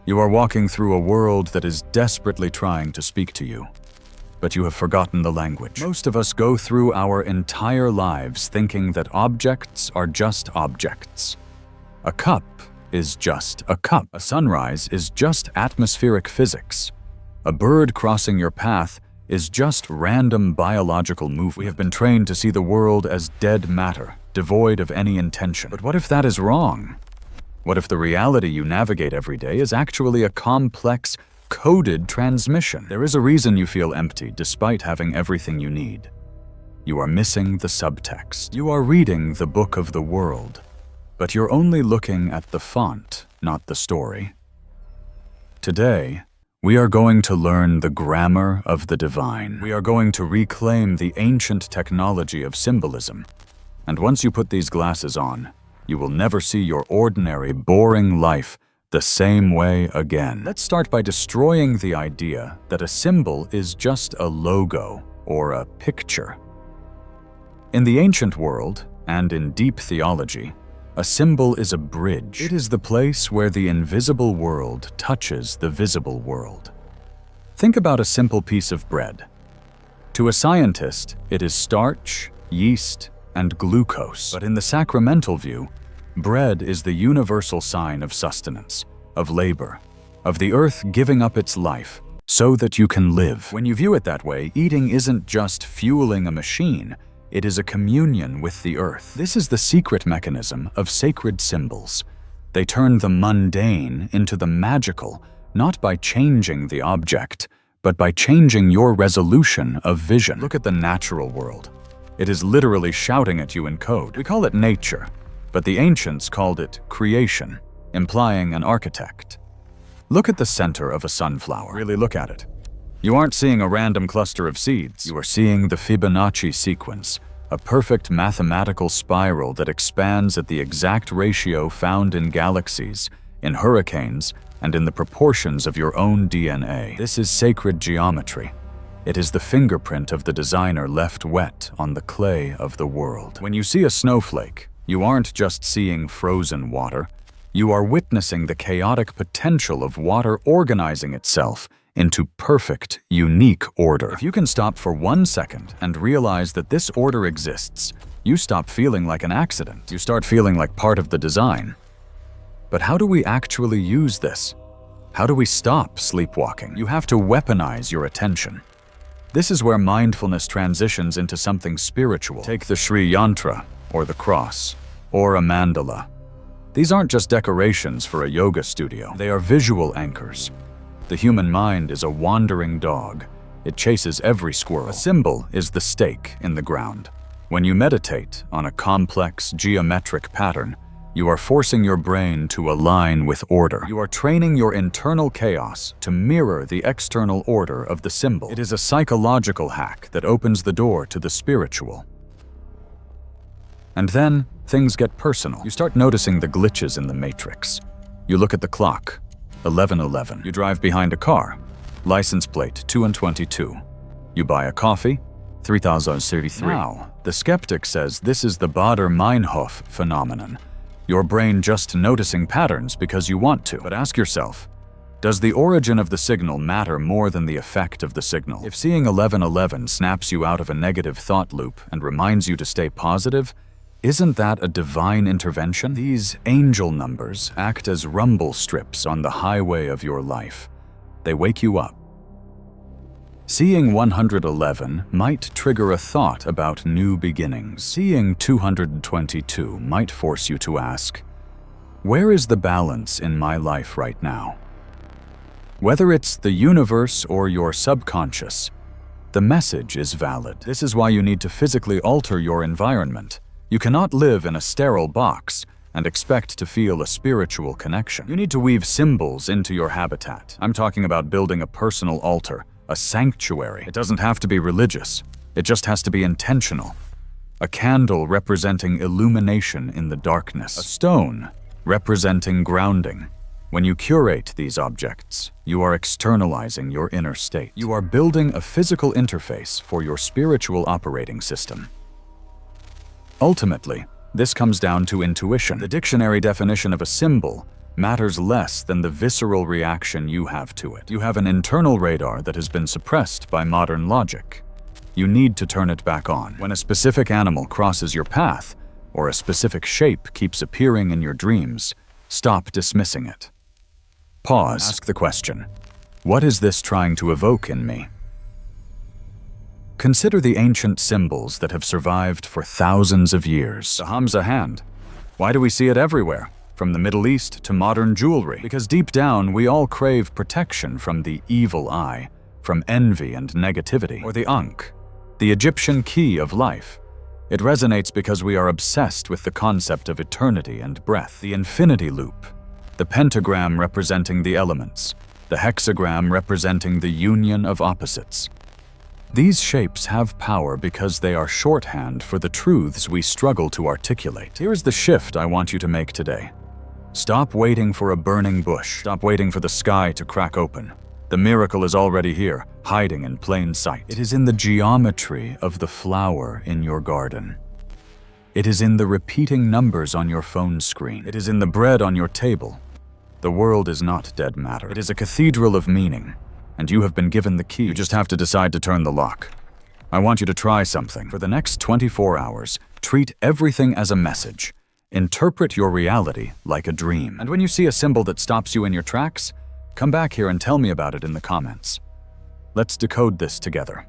You are walking through a world that is desperately trying to speak to you, but you have forgotten the language. Most of us go through our entire lives thinking that objects are just objects. A cup is just a cup. A sunrise is just atmospheric physics. A bird crossing your path is just random biological movement. We have been trained to see the world as dead matter, devoid of any intention. But what if that is wrong? What if the reality you navigate every day is actually a complex, coded transmission? There is a reason you feel empty despite having everything you need. You are missing the subtext. You are reading the book of the world, but you're only looking at the font, not the story. Today, we are going to learn the grammar of the divine. We are going to reclaim the ancient technology of symbolism. And once you put these glasses on, you will never see your ordinary, boring life the same way again. Let's start by destroying the idea that a symbol is just a logo or a picture. In the ancient world, and in deep theology, a symbol is a bridge. It is the place where the invisible world touches the visible world. Think about a simple piece of bread. To a scientist, it is starch, yeast, and glucose. But in the sacramental view, bread is the universal sign of sustenance, of labor, of the earth giving up its life so that you can live. When you view it that way, eating isn't just fueling a machine, it is a communion with the earth. This is the secret mechanism of sacred symbols. They turn the mundane into the magical, not by changing the object, but by changing your resolution of vision. Look at the natural world. It is literally shouting at you in code. We call it nature, but the ancients called it creation, implying an architect. Look at the center of a sunflower. Really look at it. You aren't seeing a random cluster of seeds. You are seeing the Fibonacci sequence, a perfect mathematical spiral that expands at the exact ratio found in galaxies, in hurricanes, and in the proportions of your own DNA. This is sacred geometry. It is the fingerprint of the designer left wet on the clay of the world. When you see a snowflake, you aren't just seeing frozen water. You are witnessing the chaotic potential of water organizing itself into perfect, unique order. If you can stop for 1 second and realize that this order exists, you stop feeling like an accident. You start feeling like part of the design. But how do we actually use this? How do we stop sleepwalking? You have to weaponize your attention. This is where mindfulness transitions into something spiritual. Take the Sri Yantra, or the cross, or a mandala. These aren't just decorations for a yoga studio. They are visual anchors. The human mind is a wandering dog. It chases every squirrel. A symbol is the stake in the ground. When you meditate on a complex geometric pattern, you are forcing your brain to align with order. You are training your internal chaos to mirror the external order of the symbol. It is a psychological hack that opens the door to the spiritual. And then, things get personal. You start noticing the glitches in the matrix. You look at the clock, 11:11. You drive behind a car, license plate 2 and 22. You buy a coffee, 3033. Now, the skeptic says this is the Baader-Meinhof phenomenon. Your brain just noticing patterns because you want to. But ask yourself, does the origin of the signal matter more than the effect of the signal? If seeing 11:11 snaps you out of a negative thought loop and reminds you to stay positive, isn't that a divine intervention? These angel numbers act as rumble strips on the highway of your life. They wake you up. Seeing 111 might trigger a thought about new beginnings. Seeing 222 might force you to ask, where is the balance in my life right now? Whether it's the universe or your subconscious, the message is valid. This is why you need to physically alter your environment. You cannot live in a sterile box and expect to feel a spiritual connection. You need to weave symbols into your habitat. I'm talking about building a personal altar, a sanctuary. It doesn't have to be religious. It just has to be intentional. A candle representing illumination in the darkness. A stone representing grounding. When you curate these objects, you are externalizing your inner state. You are building a physical interface for your spiritual operating system. Ultimately, this comes down to intuition. The dictionary definition of a symbol matters less than the visceral reaction you have to it. You have an internal radar that has been suppressed by modern logic. You need to turn it back on. When a specific animal crosses your path, or a specific shape keeps appearing in your dreams, stop dismissing it. Pause. Ask the question, what is this trying to evoke in me? Consider the ancient symbols that have survived for thousands of years. The Hamza hand. Why do we see it everywhere? From the Middle East to modern jewelry. Because deep down, we all crave protection from the evil eye, from envy and negativity. Or the Ankh, the Egyptian key of life. It resonates because we are obsessed with the concept of eternity and breath. The infinity loop, the pentagram representing the elements, the hexagram representing the union of opposites. These shapes have power because they are shorthand for the truths we struggle to articulate. Here is the shift I want you to make today. Stop waiting for a burning bush. Stop waiting for the sky to crack open. The miracle is already here, hiding in plain sight. It is in the geometry of the flower in your garden. It is in the repeating numbers on your phone screen. It is in the bread on your table. The world is not dead matter. It is a cathedral of meaning, and you have been given the key. You just have to decide to turn the lock. I want you to try something. For the next 24 hours, treat everything as a message. Interpret your reality like a dream. And when you see a symbol that stops you in your tracks, come back here and tell me about it in the comments. Let's decode this together.